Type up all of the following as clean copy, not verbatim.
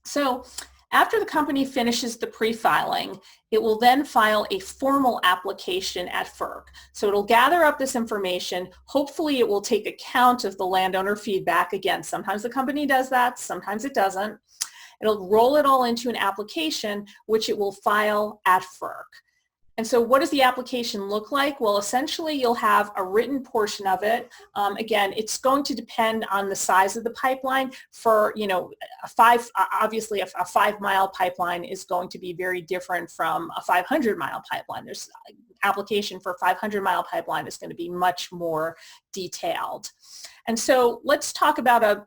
So after the company finishes the pre-filing, it will then file a formal application at FERC. So it'll gather up this information. Hopefully it will take account of the landowner feedback. Again, sometimes the company does that, sometimes it doesn't. It'll roll it all into an application, which it will file at FERC. And so what does the application look like? Well, essentially you'll have a written portion of it. Again, it's going to depend on the size of the pipeline. For, obviously a 5-mile pipeline is going to be very different from a 500-mile pipeline. There's application for a 500-mile pipeline is going to be much more detailed. And so let's talk about a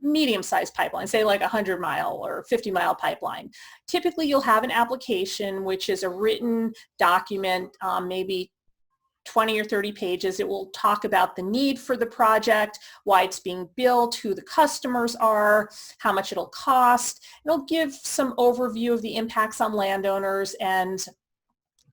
medium-sized pipeline, say like a 100-mile or 50-mile pipeline. Typically you'll have an application which is a written document, maybe 20 or 30 pages. It will talk about the need for the project, why it's being built, who the customers are, how much it'll cost. It'll give some overview of the impacts on landowners and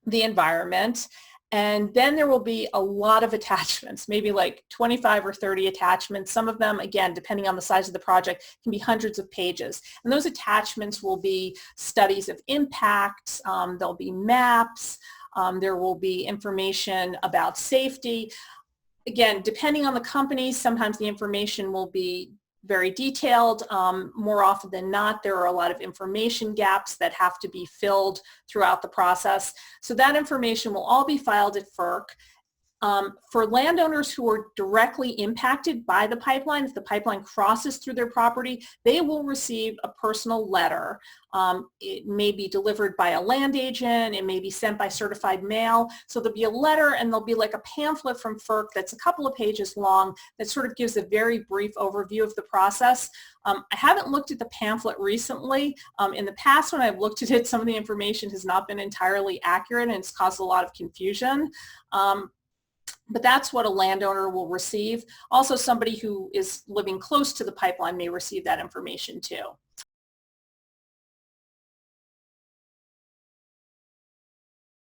the environment. And then there will be a lot of attachments, maybe like 25 or 30 attachments. Some of them, again, depending on the size of the project, can be hundreds of pages. And those attachments will be studies of impacts, there'll be maps, there will be information about safety. Again, depending on the company, sometimes the information will be very detailed. More often than not, there are a lot of information gaps that have to be filled throughout the process. So that information will all be filed at FERC. For landowners who are directly impacted by the pipeline, if the pipeline crosses through their property, they will receive a personal letter. It may be delivered by a land agent, it may be sent by certified mail. So there'll be a letter and there'll be like a pamphlet from FERC that's a couple of pages long that sort of gives a very brief overview of the process. I haven't looked at the pamphlet recently. In the past when I've looked at it, some of the information has not been entirely accurate and it's caused a lot of confusion. But that's what a landowner will receive. Also, somebody who is living close to the pipeline may receive that information too.